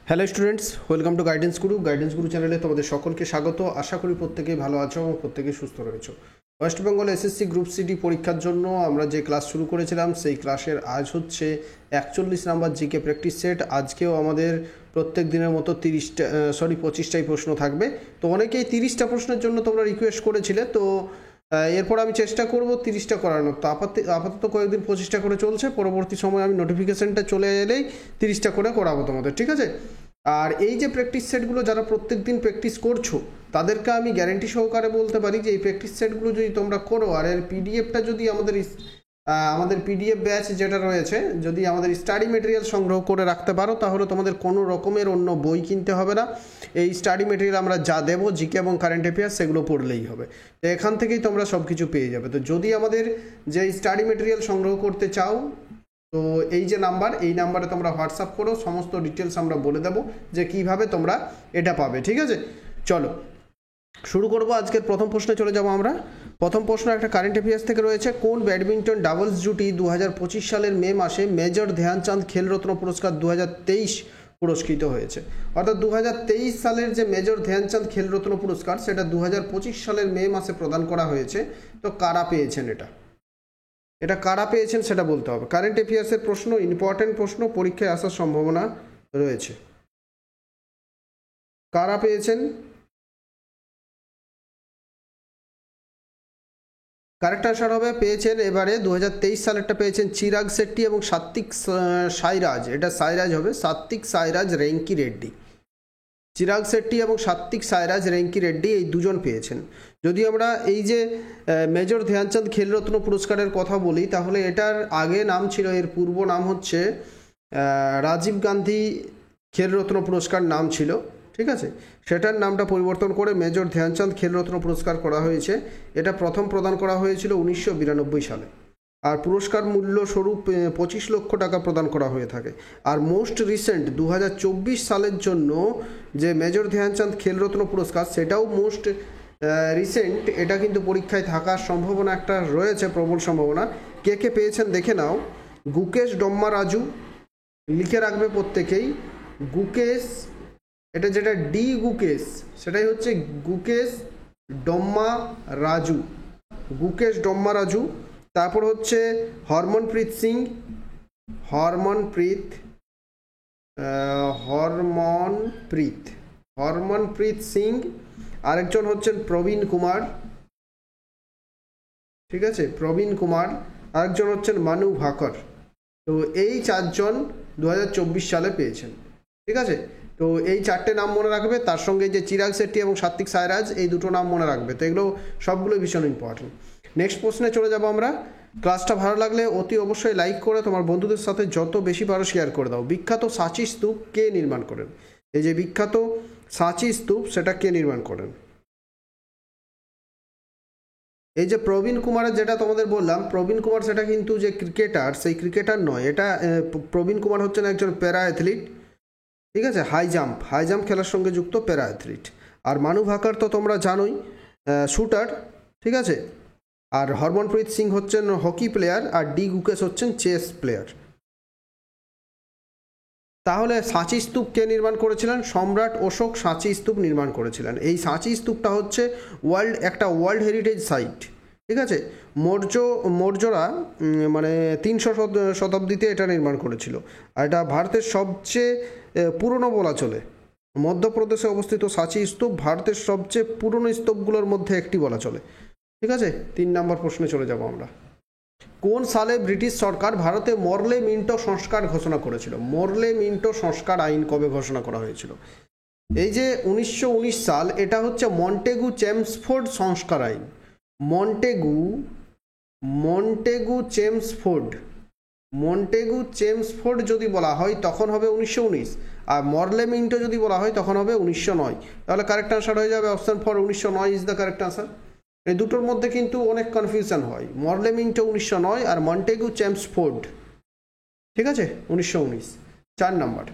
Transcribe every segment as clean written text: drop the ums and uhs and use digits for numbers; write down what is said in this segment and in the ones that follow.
Hello students, welcome to guidance গুরু চ্যানেলে তোমাদের সকলকে স্বাগত। আশা করি প্রত্যেকেই ভালো আছো এবং প্রত্যেকেই সুস্থ রয়েছো। West Bengal SSC group CD পরীক্ষার জন্য আমরা যে ক্লাস শুরু করেছিলাম সেই ক্লাসের আজ হচ্ছে 41 নাম্বার জিকে প্র্যাকটিস সেট। আজকেও আমাদের প্রত্যেক দিনের মতো 25টাই প্রশ্ন থাকবে। তো অনেকেই 30টা প্রশ্নের জন্য তোমরা রিকোয়েস্ট করেছিলে, তো এরপর আমি চেষ্টা করব 30টা করানোর। তো আপাতত কয়েকদিন 25টা করে চলছে, পরবর্তী সময় আমি নোটিফিকেশানটা চলে এলেই 30টা করে করাবো তোমাদের, ঠিক আছে? আর এই যে প্র্যাকটিস সেটগুলো যারা প্রত্যেক দিন প্র্যাকটিস করছো তাদেরকে আমি গ্যারেন্টি সহকারে বলতে পারি যে এই প্র্যাকটিস সেটগুলো যদি তোমরা করো আর এর পিডিএফটা যদি আমাদের পিডিএফ ব্যাচ যেটা রয়েছে, যদি আমাদের স্টাডি মেটেরিয়াল সংগ্রহ করে রাখতে পারো তাহলে তোমাদের কোনো রকমের অন্য বই কিনতে হবে না। এই স্টাডি মেটেরিয়াল আমরা যা দেবো, জিকে এবং কারেন্ট অ্যাফেয়ার্স, সেগুলো পড়লেই হবে। তো এখান থেকেই তোমরা সব কিছু পেয়ে যাবে। তো যদি আমাদের যে স্টাডি মেটেরিয়াল সংগ্রহ করতে চাও, তো এই যে নাম্বার, এই নাম্বারে তোমরা হোয়াটসঅ্যাপ করো, সমস্ত ডিটেলস আমরা বলে দেবো যে কিভাবে তোমরা এটা পাবে, ঠিক আছে? চলো শুরু করব। আজকের প্রথম প্রশ্নে চলে যাব আমরা। প্রথম প্রশ্ন একটা কারেন্ট অ্যাফেয়ার্স থেকে রয়েছে। কোন ব্যাডমিন্টন ডাবলস জুটি 2025 সালের মে মাসে মেজর ধ্যানচাঁদ খেলরত্ন পুরস্কার 2023 পুরস্কৃত হয়েছে? অর্থাৎ 2023 সালের যে মেজর ধ্যানচাঁদ খেলরত্ন পুরস্কার সেটা 2025 সালের মে মাসে প্রদান করা হয়েছে। তো কারা পেয়েছেন এটা কারা পেয়েছেন সেটা বলতে হবে। কারেন্ট অ্যাফেয়ার্সের প্রশ্ন, ইম্পর্টেন্ট প্রশ্ন, পরীক্ষায় আসার সম্ভাবনা রয়েছে। কারা পেয়েছেন? কারেক্ট আনসার হবে পেয়েছেন এবারে 2023 সালেরটা পেয়েছেন চিরাগ শেট্টি এবং সাত্বিক সাইরাজ। এটা সাইরাজ হবে, সাত্বিক সাইরাজ রেঙ্কি রেড্ডি। চিরাগ শেট্টি এবং সাত্বিক সাইরাজ রেঙ্কি রেড্ডি এই দুজন পেয়েছেন। যদি আমরা এই যে মেজর ধ্যানচাঁদ খেলরত্ন পুরস্কারের কথা বলি তাহলে এটার আগে নাম ছিল, এর পূর্ব নাম হচ্ছে রাজীব গান্ধী খেলরত্ন পুরস্কার নাম ছিল, ঠিক আছে? সেটার নামটা পরিবর্তন করে মেজর ধ্যানচাঁদ খেলরত্ন পুরস্কার করা হয়েছে। এটা প্রথম প্রদান করা হয়েছিল 1992 সালে। আর পুরস্কার মূল্য স্বরূপ 25 লক্ষ টাকা প্রদান করা হয়ে থাকে। আর মোস্ট রিসেন্ট 2024 সালের জন্য যে মেজর ধ্যানচাঁদ খেলরত্ন পুরস্কার, সেটাও মোস্ট রিসেন্ট। এটা কিন্তু পরীক্ষায় থাকার সম্ভাবনা একটা রয়েছে, প্রবল সম্ভাবনা। কে কে পেয়েছেন দেখে নাও। গুকেশ ডম্মা রাজু, লিখে রাখবে প্রত্যেকেই। গুকেশ, এটা যেটা ডি গুকেশ, সেটাই হচ্ছে গুকেশ ডম্মা রাজু, গুকেশ ডম্মা রাজু। তারপর হচ্ছে হরমনপ্রীত সিং, হরমনপ্রীত সিং। আরেকজন হচ্ছেন প্রবীণ কুমার, ঠিক আছে? প্রবীণ কুমার। আরেকজন হচ্ছেন মানু ভাকর। তো এই চারজন 2024 সালে পেয়েছেন, ঠিক আছে? তো এই চারটে নাম মনে রাখবে, তার সঙ্গে যে চিরাগ শেট্টি এবং সাত্বিক সাইরাজ, এই দুটো নাম মনে রাখবে। তো এগুলো সবগুলো ভীষণ ইম্পর্টেন্ট। নেক্সট প্রশ্নে চলে যাব আমরা। ক্লাসটা ভালো লাগলে অতি অবশ্যই লাইক করে তোমার বন্ধুদের সাথে যত বেশি পারো শেয়ার করে দাও। বিখ্যাত সাঁচি স্তূপ কে নির্মাণ করেন? এই যে বিখ্যাত সাঁচি স্তূপ, সেটা কে নির্মাণ করেন? এই যে প্রবীণ কুমারের যেটা তোমাদের বললাম, প্রবীণ কুমার সেটা কিন্তু যে ক্রিকেটার, সেই ক্রিকেটার নয়। এটা প্রবীণ কুমার হচ্ছেন একজন প্যারা অ্যাথলিট, ঠিক আছে? হাই জাম্প খেলার সঙ্গে যুক্ত প্যারা অ্যাথলিট। আর মানু ভাকর তো তোমরা জানোই, শুটার, ঠিক আছে? আর হরমনপ্রীত সিং হচ্ছেন হকি প্লেয়ার, আর ডি গুকেশ হচ্ছেন চেস প্লেয়ার। তাহলে সাঁচি স্তূপ কে নির্মাণ করেছিলেন? সম্রাট অশোক সাঁচি স্তূপ নির্মাণ করেছিলেন। এই সাঁচি স্তূপটা হচ্ছে একটা ওয়ার্ল্ড হেরিটেজ সাইট, ঠিক আছে? মৌর্যরা মানে 300 শতাব্দীতে এটা নির্মাণ করেছিল। আর এটা ভারতের সবচেয়ে পুরনো বলা চলে। মধ্যপ্রদেশে অবস্থিত সাঁচি স্তূপ ভারতের সবচেয়ে পুরনো স্তূপগুলোর মধ্যে একটি বলা চলে, ঠিক আছে? 3 নম্বর প্রশ্নে চলে যাব আমরা। কোন সালে ব্রিটিশ সরকার ভারতে মরলে মিন্টো সংস্কার ঘোষণা করেছিল? মরলে মিন্টো সংস্কার আইন কবে ঘোষণা করা হয়েছিল? এই যে 1919 সাল, এটা হচ্ছে মন্টেগু চেমসফোর্ড সংস্কার আইন। মন্টেগু চেমসফোর্ড যদি বলা হয় তখন হবে 1919, আর মরলে মিন্টো যদি বলা হয় তখন হবে 1909। তাহলে কারেক্ট আনসার হয়ে যাবে option for 1909 is the correct answer. এই দুটোর মধ্যে কিন্তু অনেক কনফিউশন হয়। মরলে মিন্টো 1909 আর মন্টেগু চেমসফোর্ড, ঠিক আছে, 1919। 4 নম্বর,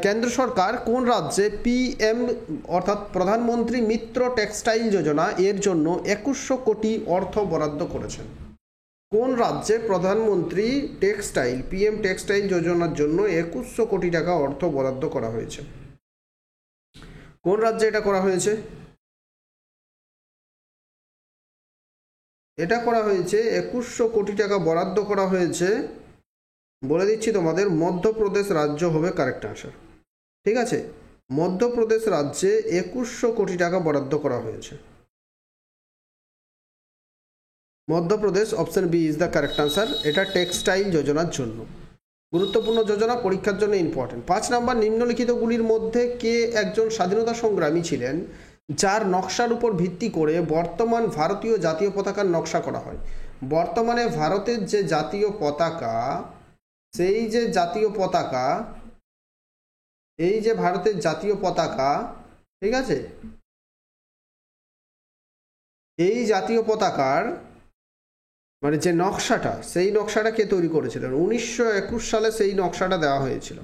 কেন্দ্র সরকার কোন রাজ্যে PM অর্থাৎ প্রধানমন্ত্রী মিত্র টেক্সটাইল যোজনা এর জন্য 2100 কোটি অর্থ বরাদ্দ করেছেন? কোন রাজ্যে প্রধানমন্ত্রী টেক্সটাইল পিএম টেক্সটাইল যোজনার জন্য 2100 কোটি টাকা অর্থ বরাদ্দ করা হয়েছে? কোন রাজ্যে এটা করা হয়েছে? এটা করা হয়েছে 2100 কোটি টাকা বরাদ্দ করা হয়েছে, বলে দিচ্ছি তোমাদের, মধ্যপ্রদেশ রাজ্য হবে কারেক্ট আনসার। ঠিক আছে, মধ্যপ্রদেশ রাজ্যে 2100 কোটি টাকা বরাদ্দ করা হয়েছে। Madhya Pradesh, option B is the correct answer. এটা টেক্সটাইল যোজনার জন্য গুরুত্বপূর্ণ যোজনা, পরীক্ষার জন্য ইম্পর্টেন্ট। 5 নম্বর, নিম্নলিখিতগুলির মধ্যে কে একজন স্বাধীনতা সংগ্রামী ছিলেন যার নকশার উপর ভিত্তি করে বর্তমান ভারতীয় জাতীয় পতাকার নকশা করা হয়? বর্তমানে ভারতের যে জাতীয় পতাকা, সেই যে জাতীয় পতাকা, এই যে ভারতের জাতীয় পতাকা, ঠিক আছে, এই জাতীয় পতাকার মানে যে নকশাটা, সেই নকশাটা কে তৈরি করেছিলেন? 1921 সালে সেই নকশাটা দেওয়া হয়েছিল।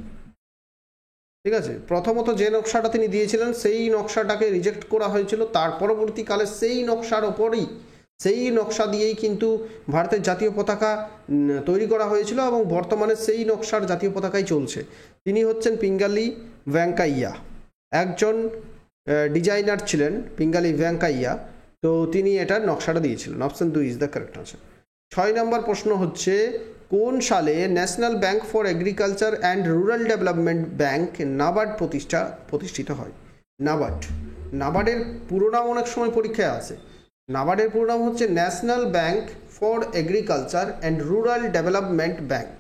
ঠিক আছে, প্রথমত যে নকশাটা তিনি দিয়েছিলেন সেই নকশাটাকে রিজেক্ট করা হয়েছিল, তার পরবর্তীকালে সেই নকশার ওপরই, সেই নকশা দিয়েই কিন্তু ভারতের জাতীয় পতাকা তৈরি করা হয়েছিল এবং বর্তমানে সেই নকশার জাতীয় পতাকাই চলছে। তিনি হচ্ছেন পিঙ্গালি ভেঙ্কাইয়া, একজন ডিজাইনার ছিলেন পিঙ্গালি ভেঙ্কাইয়া, তো তিনি এটার নকশাটা দিয়েছিলেন। Option 2 is the correct answer. 6 নম্বর প্রশ্ন হচ্ছে, কোন সালে national bank for agriculture and rural development bank NABARD প্রতিষ্ঠিত হয়? নাবার্ড, নাবার্ডের পুরো নাম অনেক সময় পরীক্ষায় আসে। নাবার্ডের পুরো নাম হচ্ছে national bank for agriculture and rural development bank.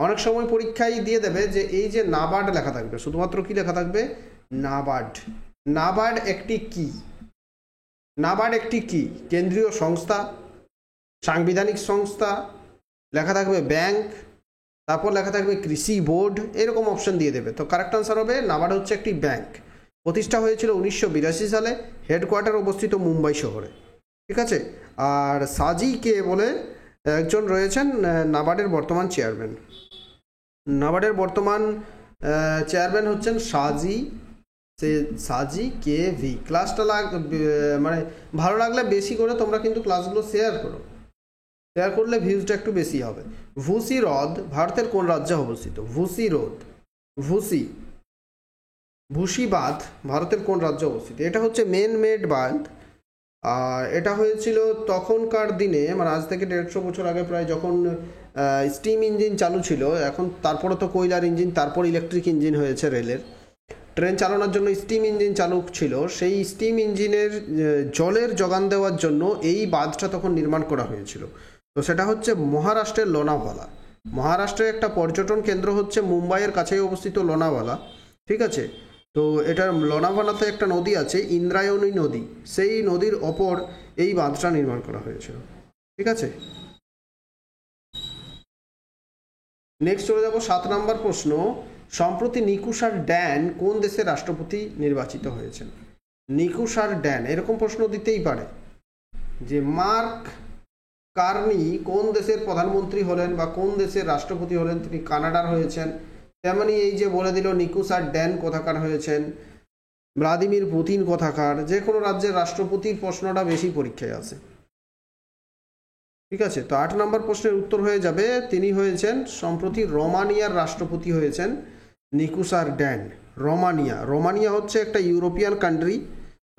অনেক সময় পরীক্ষায় দিয়ে দেবে যে এই যে নাবার্ড লেখা থাকবে, শুধুমাত্র কি লেখা থাকবে? নাবার্ড। নাবার্ড একটি কি? নাবার্ড একটি কি? কেন্দ্রীয় সংস্থা, সাংবিধানিক সংস্থা, লেখা থাকবে ব্যাংক, তারপর লেখা থাকবে কৃষি বোর্ড, এরকম অপশন দিয়ে দেবে। তো কারেক্ট আনসার হবে নাবার্ড হচ্ছে একটি ব্যাংক। প্রতিষ্ঠা হয়েছিল 1982 সালে, হেডকোয়ার্টার অবস্থিত মুম্বাই শহরে। ঠিক আছে, আর সাজি কে বলে একজন রয়েছেন নাবার্ডের বর্তমান চেয়ারম্যান। নাবার্ডের বর্তমান চেয়ারম্যান হচ্ছেন সাজি কে ভি। ক্লাসটা মানে ভালো লাগলে বেশি করে তোমরা কিন্তু ক্লাসগুলো শেয়ার করো, শেয়ার করলে ভিউজটা একটু বেশি হবে। ভুসি হ্রদ ভারতের কোন রাজ্যে অবস্থিত? ভুসি হ্রদ, ভুসি বাঁধ ভারতের কোন রাজ্যে অবস্থিত? এটা হচ্ছে মেন মেড বাঁধ, আর এটা হয়েছিল তখনকার দিনে, মানে আজ থেকে 150 বছর আগে প্রায়, যখন স্টিম ইঞ্জিন চালু ছিল। এখন তারপরে তো কয়লার ইঞ্জিন, তারপর ইলেকট্রিক ইঞ্জিন হয়েছে রেলের। ট্রেন চালানোর জন্য স্টিম ইঞ্জিন চালু ছিল, সেই স্টিম ইঞ্জিনের জলের যোগান দেওয়ার জন্য এই বাঁধটা তখন নির্মাণ করা হয়েছিল। তো সেটা হচ্ছে মহারাষ্ট্রের লোনাভালা। মহারাষ্ট্রের একটা পর্যটন কেন্দ্র হচ্ছে মুম্বাইয়ের কাছেই অবস্থিত লোনাভালা। ঠিক আছে, তো এটা লোনাভালাতে একটা নদী আছে, ইন্দ্রায়ণী নদী, সেই নদীর ওপর এই বাঁধটা নির্মাণ করা হয়েছিল। ঠিক আছে, নেক্সট চলে যাব 7 নম্বর প্রশ্ন। সম্প্রতি নিকুসার ড্যান কোন দেশের রাষ্ট্রপতি নির্বাচিত হয়েছেন? নিকুসার ড্যান, এরকম প্রশ্ন দিতেই পারে যে মার্ক কার্নি কোন দেশের প্রধানমন্ত্রী হলেন বা কোন দেশের রাষ্ট্রপতি হলেন? তিনি কানাডার হয়েছেন। তেমনি এই যে বলে দিল নিকুসার ড্যান কোথাকার হয়েছেন, ভ্লাদিমির পুতিন কোথাকার। যে কোনো রাজ্যের রাষ্ট্রপতির প্রশ্নটা বেশি পরীক্ষায় আসে। ঠিক আছে, তো 8 নম্বর প্রশ্নের উত্তর হয়ে যাবে, তিনি হয়েছেন সম্প্রতি রোমানিয়ার রাষ্ট্রপতি হয়েছেন নিকুসার ড্যান। রোমানিয়া, রোমানিয়া হচ্ছে একটা ইউরোপিয়ান কান্ট্রি।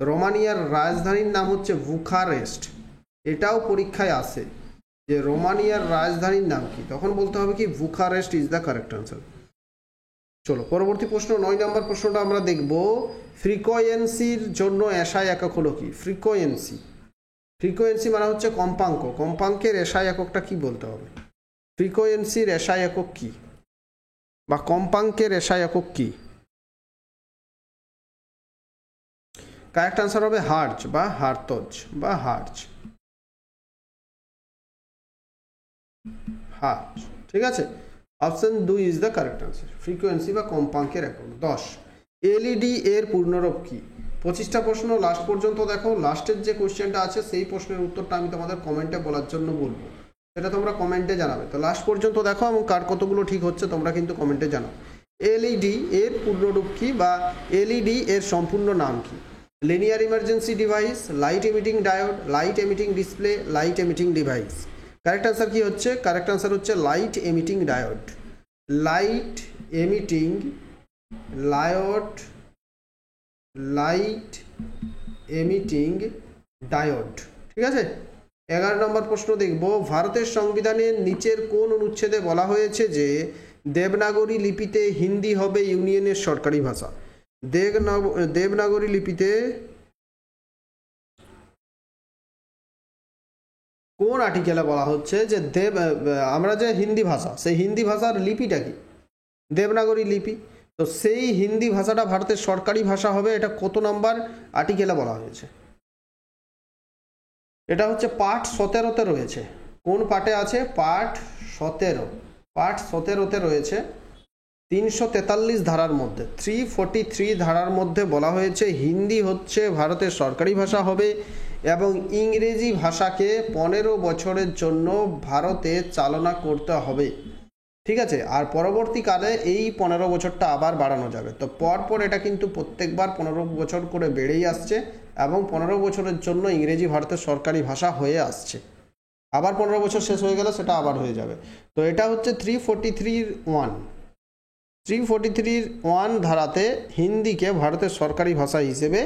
রোমানিয়ার রাজধানীর নাম হচ্ছে বুখারেস্ট। এটাও পরীক্ষায় আসে যে রোমানিয়ার রাজধানীর নাম কি, তখন বলতে হবে কি Bucharest is the correct answer. চলো পরবর্তী প্রশ্ন, 9 নম্বর প্রশ্নটা আমরা দেখব। ফ্রিকোয়েন্সির জন্য এসআই একক হলো কি? ফ্রিকোয়েন্সি, ফ্রিকোয়েন্সি মানে হচ্ছে কম্পাঙ্ক। কম্পাঙ্কের এসআই এককটা কি বলতে হবে? ফ্রিকোয়েন্সির এসআই একক কি বা কম্পাঙ্কের এসআই একক কি? কারেক্ট আনসার হবে হার্জ বা হার্তজ বা হার্জ। হার্জ, ঠিক আছে, option 2 is the correct answer. Frequency বা কম্পাঙ্কের একক। 10, এলইডি এর পূর্ণরূপ কি? 25টা প্রশ্ন লাস্ট পর্যন্ত দেখো। লাস্টের যে কোশ্চেনটা আছে সেই প্রশ্নের উত্তরটা আমি তোমাদের কমেন্টে বলার জন্য বলবো, সেটা তোমরা কমেন্টে জানাবে। তো লাস্ট পর্যন্ত দেখো এবং কার কতগুলো ঠিক হচ্ছে তোমরা কিন্তু কমেন্টে জানাও। এলইডি এর পূর্ণরূপ কি বা এলইডি এর সম্পূর্ণ নাম কি? Linear emergency device, light emitting diode, light emitting display, light emitting device. Correct answer কি হচ্ছে? কারেক্ট আনসার হচ্ছে light emitting diode. Light emitting diode, light emitting diode. ঠিক আছে। 11 নম্বর প্রশ্ন দেখব, ভারতের সংবিধানের নিচের কোন অনুচ্ছেদে বলা হয়েছে যে দেবনাগরী লিপিতে হিন্দি হবে ইউনিয়নের সরকারি ভাষা? দেবনাগরী লিপিতে কোন আর্টিকেলে বলা হচ্ছে যে আমরা যে হিন্দি ভাষা, সেই হিন্দি ভাষার লিপিটা কি? দেবনাগরী লিপি। তো সেই হিন্দি ভাষাটা ভারতের সরকারি ভাষা হবে, এটা কত নাম্বার আর্টিকেলে বলা হয়েছে? এটা হচ্ছে পার্ট 17-তে রয়েছে। কোন পার্টে আছে? পার্ট 17। পার্ট 17-তে রয়েছে 343 ধারার মধ্যে, 343 ধারার মধ্যে বলা হয়েছে হিন্দি হচ্ছে ভারতের সরকারি ভাষা হবে এবং ইংরেজি ভাষাকে 15 বছরের জন্য ভারতে চালনা করতে হবে। ঠিক আছে। আর পরবর্তীকালে এই 15 বছরটা আবার বাড়ানো যাবে। তো পরপর এটা কিন্তু প্রত্যেকবার 15 বছর করে বেড়েই আসছে এবং 15 বছরের জন্য ইংরেজি ভারতের সরকারি ভাষা হয়ে আসছে। আবার 15 বছর শেষ হয়ে গেলে সেটা আবার হয়ে যাবে। তো এটা হচ্ছে 343(1) ধারাতে হিন্দিকে ভারতের সরকারি ভাষা হিসেবে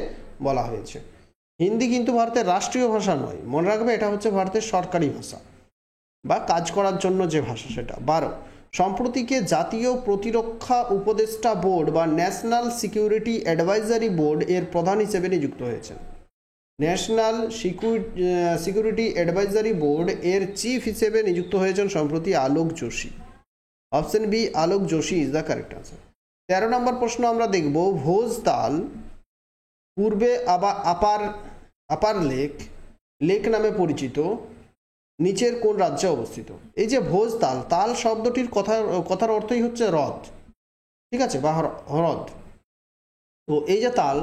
বলা হয়েছে। হিন্দি কিন্তু ভারতের রাষ্ট্রীয় ভাষা নয়, মনে রাখবে, এটা হচ্ছে ভারতের সরকারি ভাষা বা কাজ করার জন্য যে ভাষা সেটা। 12, সম্প্রতিকে জাতীয় প্রতিরক্ষা উপদেষ্টা বোর্ড বা ন্যাশনাল সিকিউরিটি অ্যাডভাইজারি বোর্ড এর প্রধান হিসেবে নিযুক্ত হয়েছেন। ন্যাশনাল সিকিউরিটি অ্যাডভাইজারি বোর্ড এর চিফ হিসেবে নিযুক্ত হয়েছেন সম্প্রতি Alok Joshi. Option B, Alok Joshi is the correct answer. 13 number প্রশ্ন আমরা দেখব, ভোজতাল পূর্বে আপার লেক নামে পরিচিত নিচের কোন রাজ্যে অবস্থিত? এই যে ভোজতাল, তাল শব্দটির কথার অর্থই হচ্ছে হ্রদ। ঠিক আছে, বা হ্রদ। তো এই যে তাল,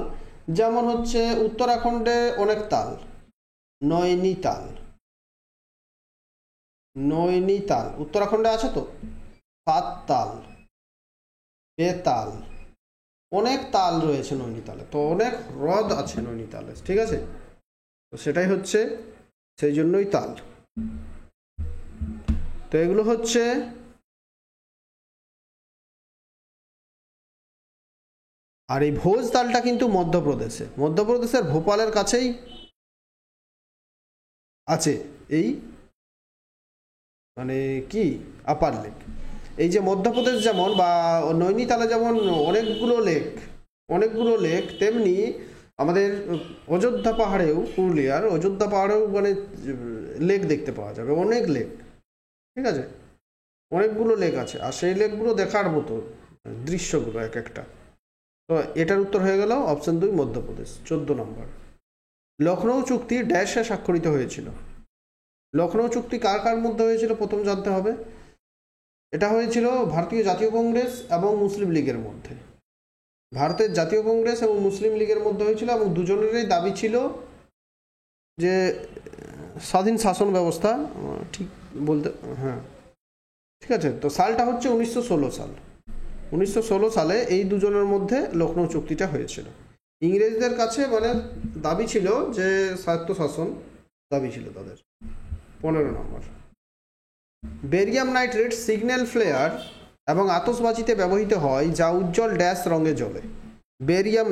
যেমন হচ্ছে উত্তরাখণ্ডে অনেক তাল, নৈনিতাল উত্তরাখণ্ডে আছে, তো সাততাল, বেতাল, অনেক তাল রয়েছে নৈনিতালে। তো অনেক হ্রদ আছে নৈনিতালে। ঠিক আছে, তো সেটাই হচ্ছে, সেই জন্যই তাল। তো এগুলো হচ্ছে আর এই ভোজ তালটা কিন্তু মধ্যপ্রদেশের ভোপালের কাছেই আছে। এই মানে কি আপার লেক, এই যে মধ্যপ্রদেশ যেমন বা নৈনিতালে যেমন অনেকগুলো লেক, তেমনি আমাদের অযোধ্যা পাহাড়েও, পুরুলিয়ার অযোধ্যা পাহাড়েও মানে লেক দেখতে পাওয়া যাবে, অনেক লেক। ঠিক আছে, অনেকগুলো লেক আছে, আর সেই লেকগুলো দেখার মতো দৃশ্যগুলো এক একটা। তো এটার উত্তর হয়ে গেল অপশন 2 মধ্যপ্রদেশ। 14 নম্বর, লখনৌ চুক্তি ড্যাশে স্বাক্ষরিত হয়েছিল? লখনৌ চুক্তি কার কার মধ্যে হয়েছিল প্রথম জানতে হবে। এটা হয়েছিল ভারতীয় জাতীয় কংগ্রেস এবং মুসলিম লীগের মধ্যে। ভারতের জাতীয় কংগ্রেস এবং মুসলিম লীগের মধ্যে হয়েছিল এবং দুজনেরই দাবি ছিল যে স্বাধীন শাসন ব্যবস্থা, ঠিক বলতে, হ্যাঁ ঠিক আছে। তো সালটা হচ্ছে 1916 সাল। 1916 সালে এই দুজনের মধ্যে লখনৌ চুক্তিটা হয়েছিল। ইংরেজদের কাছে মানে দাবি ছিল যে স্বায়ত্তশাসন দাবি ছিল তাদের। 15 নম্বর, বেরিয়াম নাইট্রেট সিগন্যাল ফ্লেয়ার এবং আতশবাজিতে ব্যবহৃত হয় যা উজ্জ্বল ড্যাশ রঙে জ্বলে। বেরিয়াম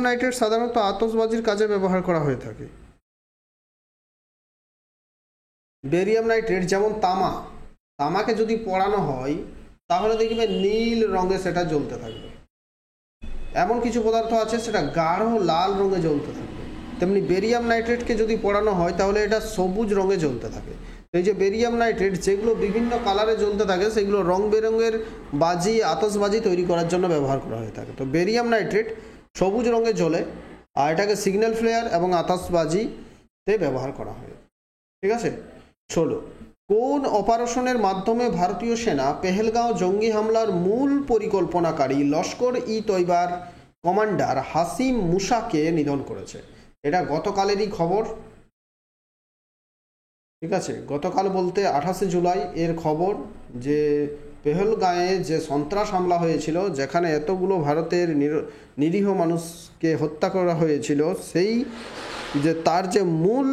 নাইট্রেট সাধারণত আতশবাজির কাজে ব্যবহার করা হয়ে থাকে। বেরিয়াম নাইট্রেট যেমন তামাকে যদি পোড়ানো হয় তাহলে দেখবে নীল রঙে সেটা জ্বলতে থাকবে। এমন কিছু পদার্থ আছে সেটা গাঢ় লাল রঙে জ্বলতে থাকবে। তেমনি বেরিয়াম নাইট্রেটকে যদি পোড়ানো হয় তাহলে এটা সবুজ রঙে জ্বলতে থাকে। এই যে বেরিয়াম নাইট্রেট যেগুলো বিভিন্ন কালারে জ্বলতে থাকে সেগুলো রং বেরঙের আতশবাজি তৈরি করার জন্য ব্যবহার করা হয়ে থাকে। তো বেরিয়াম নাইট্রেট সবুজ রঙে জ্বলে আর এটাকে সিগন্যাল ফ্লেয়ার এবং আতশবাজিতে ব্যবহার করা হয়। ঠিক আছে। 16, কোন অপারেশনের মাধ্যমে ভারতীয় সেনা পেহেলগাঁও জঙ্গি হামলার মূল পরিকল্পনাকারী লস্কর-ই-তৈবার কমান্ডার হাসিম মুসাকে নিধন করেছে? এটা গতকালেরই খবর। ঠিক আছে, গতকাল বলতে 28 জুলাই এর খবর যে পেহেলগাঁয়ে যে সন্ত্রাস হামলা হয়েছিল, যেখানে এতগুলো ভারতের নিরীহ মানুষকে হত্যা করা হয়েছিল, সেই যে তার যে মূল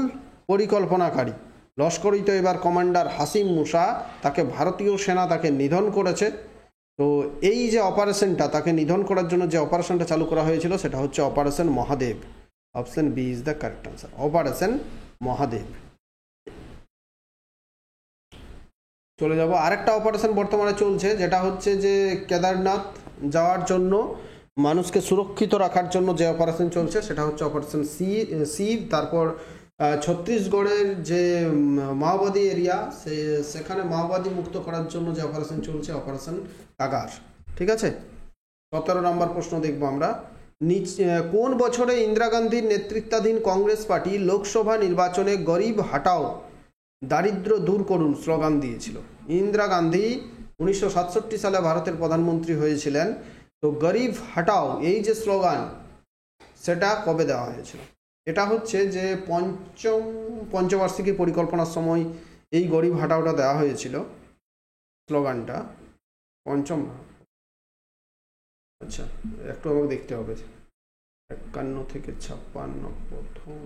পরিকল্পনাকারী লস্কর-ই তৈবার কমান্ডার হাসিম মুসা, তাকে ভারতীয় সেনা তাকে নিধন করেছে। তো এই যে অপারেশনটা, তাকে নিধন করার জন্য যে অপারেশনটা চালু করা হয়েছিল সেটা হচ্ছে operation Mahadev. Option B is the correct answer, operation Mahadev. চলে যাব আরেকটা অপারেশন বর্তমানে চলছে, যেটা হচ্ছে যে কেদারনাথ যাওয়ার জন্য মানুষকে সুরক্ষিত রাখার জন্য যে অপারেশন চলছে সেটা হচ্ছে অপারেশন শিব। তারপর ছত্তিশগড়ের যে মাওবাদী এরিয়া, সেখানে মাওবাদী মুক্ত করার জন্য যে অপারেশন চলছে অপারেশন কাগার। ঠিক আছে, 17 নম্বর প্রশ্ন দেখবো আমরা। কোন বছরে ইন্দিরা গান্ধীর নেতৃত্বাধীন কংগ্রেস পার্টি লোকসভা নির্বাচনে গরিব হাটাও দারিদ্র দূর করুন স্লোগান দিয়েছিল? ইন্দিরা গান্ধী 1967 সালে ভারতের প্রধানমন্ত্রী হয়েছিলেন। তো গরিব হাটাও এই যে স্লোগান, সেটা কবে দেওয়া হয়েছিল? এটা হচ্ছে যে পঞ্চবার্ষিকী পরিকল্পনার সময় এই গরিব হাটাওটা দেওয়া হয়েছিল, স্লোগানটা পঞ্চম। আচ্ছা, একটু আমাকে দেখতে হবে। 51 থেকে 56 প্রথম,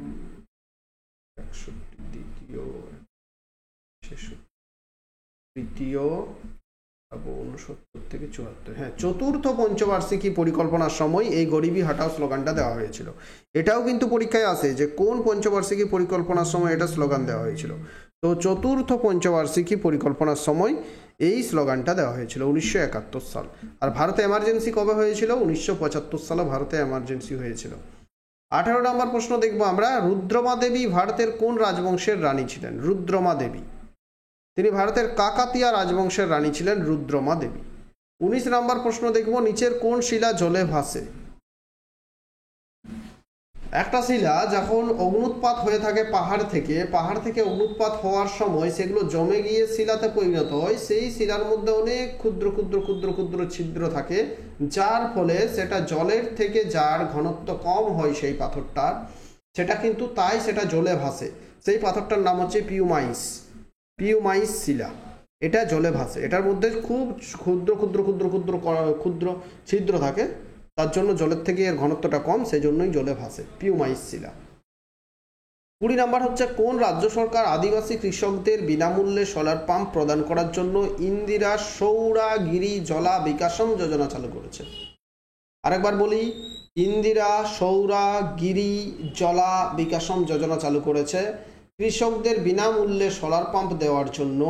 61 দ্বিতীয়, 66 তৃতীয়, 69 থেকে 74। হ্যাঁ, চতুর্থ পঞ্চবার্ষিকী পরিকল্পনার সময় এই গরিবি হাটাও স্লোগানটা দেওয়া হয়েছিল। এটাও কিন্তু পরীক্ষায় আসে যে কোন পঞ্চবার্ষিকী পরিকল্পনার সময় এটা স্লোগান দেওয়া হয়েছিল। তো চতুর্থ পঞ্চবার্ষিকী পরিকল্পনার সময় এই স্লোগানটা দেওয়া হয়েছিল 1971 সাল। আর ভারতে এমার্জেন্সি কবে হয়েছিল? 1975 সালে ভারতে এমার্জেন্সি হয়েছিল। 18 নম্বর প্রশ্ন দেখবো আমরা। রুদ্রমা দেবী ভারতের কোন রাজবংশের রানী ছিলেন? রুদ্রমা দেবী, তিনি ভারতের কাকাতিয়া রাজবংশের রানী ছিলেন রুদ্রমা দেবী। 19 নম্বর প্রশ্ন দেখব। নিচের কোন শিলা জলে ভাসে? একটা শিলা যখন অগ্নুৎপাত হয়ে থাকে পাহাড় থেকে অগ্নুৎপাত হওয়ার সময় সেগুলো জমে গিয়ে শিলাতে পরিণত হয়। সেই শিলার মধ্যে অনেক ক্ষুদ্র ক্ষুদ্র ক্ষুদ্র ক্ষুদ্র ছিদ্র থাকে, যার ফলে সেটা জলের থেকে যার ঘনত্ব কম হয় সেই পাথরটার, সেটা কিন্তু তাই সেটা জলে ভাসে। সেই পাথরটার নাম হচ্ছে পিউমাইস শিলা। এটা জলে ভাসে, এটার মধ্যে খুব ক্ষুদ্র ক্ষুদ্র ক্ষুদ্র ক্ষুদ্র ক্ষুদ্র ছিদ্র থাকে, তার জন্য জলের থেকে এর ঘনত্বটা কম, সেই জন্যই জলে ভাসে, পিউমাইস শিলা। 20 নম্বর হচ্ছে কোন রাজ্য সরকার আদিবাসী কৃষকদের বিনামূল্যে সোলার পাম্প প্রদান করার জন্য ইন্দিরা সৌরাগিরি জলা বিকাশম যোজনা চালু করেছে? আরেকবার বলি, ইন্দিরা সৌরাগিরি জলা বিকাশম যোজনা চালু করেছে কৃষকদের বিনামূল্যে সোলার পাম্প দেওয়ার জন্য।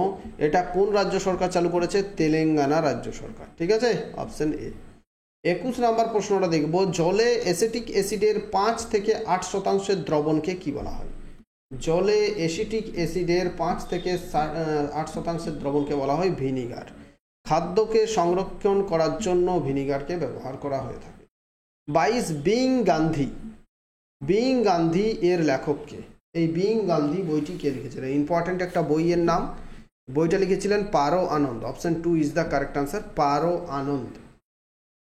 এটা কোন রাজ্য সরকার চালু করেছে? তেলেঙ্গানা রাজ্য সরকার। ঠিক আছে, অপশন এ। 21 নম্বর প্রশ্নটা দেখব। জলে অ্যাসিটিক অ্যাসিডের 5 থেকে 8% দ্রবণকে কি বলা হয়? জলে অ্যাসিটিক অ্যাসিডের 5 থেকে 8% দ্রবণকে বলা হয় ভিনিগার। খাদ্যকে সংরক্ষণ করার জন্য ভিনিগারকে ব্যবহার করা হয়ে থাকে। 22 বিইং গান্ধী এর লেখককে? এই বিইং গান্ধী বইটি কে লিখেছিলেন? ইম্পর্টেন্ট একটা বইয়ের নাম। বইটা লিখেছিলেন Paro Anand. Option 2 is the correct answer, Paro Anand.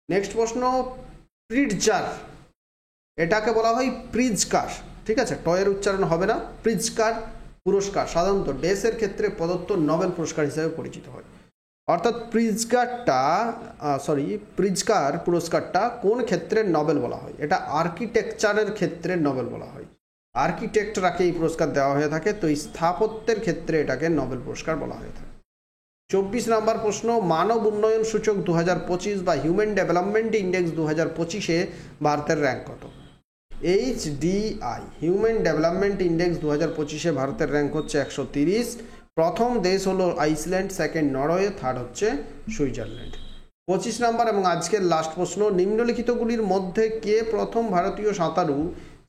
Next প্রশ্ন, প্রিটজার এটাকে বলা হয় প্রিজকার। ঠিক আছে, টয়ের উচ্চারণ হবে না। প্রিজকার পুরস্কার সাধারণত ডেসের ক্ষেত্রে প্রদত্ত নোবেল পুরস্কার হিসেবে পরিচিত হয়। অর্থাৎ প্রিজকার পুরস্কারটা কোন ক্ষেত্রে নোবেল বলা হয়? এটা আর্কিটেকচারের ক্ষেত্রে নোবেল বলা হয়। আর্কিটেক্টরাকে এই পুরস্কার দেওয়া হয়ে থাকে। তো স্থাপত্যের ক্ষেত্রে এটাকে নোবেল পুরস্কার বলা হয়ে থাকে। 24 নম্বর প্রশ্ন, মানব উন্নয়ন সূচক 2025 বা হিউম্যান ডেভেলপমেন্ট ইন্ডেক্স 2025-এ ভারতের র্যাঙ্ক কত? HDI হিউম্যান ডেভেলপমেন্ট ইন্ডেক্স 2025-এ ভারতের র্যাঙ্ক হচ্ছে 130। প্রথম দেশ হলো আইসল্যান্ড, সেকেন্ড নরওয়ে, থার্ড হচ্ছে সুইজারল্যান্ড। 25 নম্বর এবং আজকের লাস্ট প্রশ্ন, নিম্নলিখিতগুলির মধ্যে কে প্রথম ভারতীয় সাঁতারু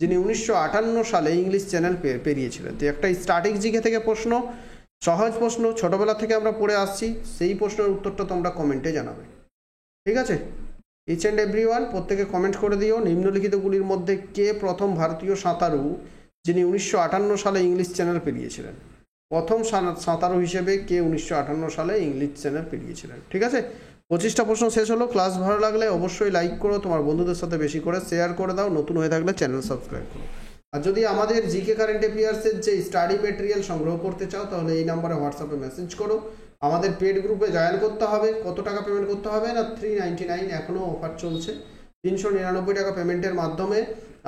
যিনি 1958 সালে ইংলিশ চ্যানেল পেরিয়েছিলেন? তো একটা স্ট্যাটিক জিকে থেকে প্রশ্ন, সহজ প্রশ্ন, ছোটবেলা থেকে আমরা পড়ে আসছি। সেই প্রশ্নের উত্তরটা তোমরা কমেন্টে জানাবে। ঠিক আছে, ইচ অ্যান্ড এভরিওয়ান প্রত্যেকে কমেন্ট করে দিও নিম্নলিখিতগুলির মধ্যে কে প্রথম ভারতীয় সাঁতারু যিনি 1958 সালে ইংলিশ চ্যানেল পেরিয়েছিলেন? প্রথম সাঁতারু হিসেবে কে 1958 সালে ইংলিশ চ্যানেল পেরিয়েছিলেন? ঠিক আছে, 25টা প্রশ্ন শেষ হলো। ক্লাস ভালো লাগলে অবশ্যই লাইক করো, তোমার বন্ধুদের সাথে বেশি করে শেয়ার করে দাও, নতুন হয়ে থাকলে চ্যানেল সাবস্ক্রাইব করো। আর যদি আমাদের জিকে কারেন্ট অ্যাফেয়ার্সের যে স্টাডি ম্যাটেরিয়াল সংগ্রহ করতে চাও তাহলে এই নাম্বারে হোয়াটসঅ্যাপে মেসেজ করো। আমাদের পেড গ্রুপে জয়েন করতে হবে। কত টাকা পেমেন্ট করতে হবে না? 399 এখনও অফার চলছে। 399 টাকা পেমেন্টের মাধ্যমে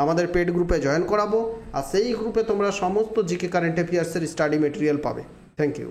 আমাদের পেড গ্রুপে জয়েন করাবো, আর সেই গ্রুপে তোমরা সমস্ত জিকে কারেন্ট অ্যাফেয়ার্সের স্টাডি মেটেরিয়াল পাবে। Thank you.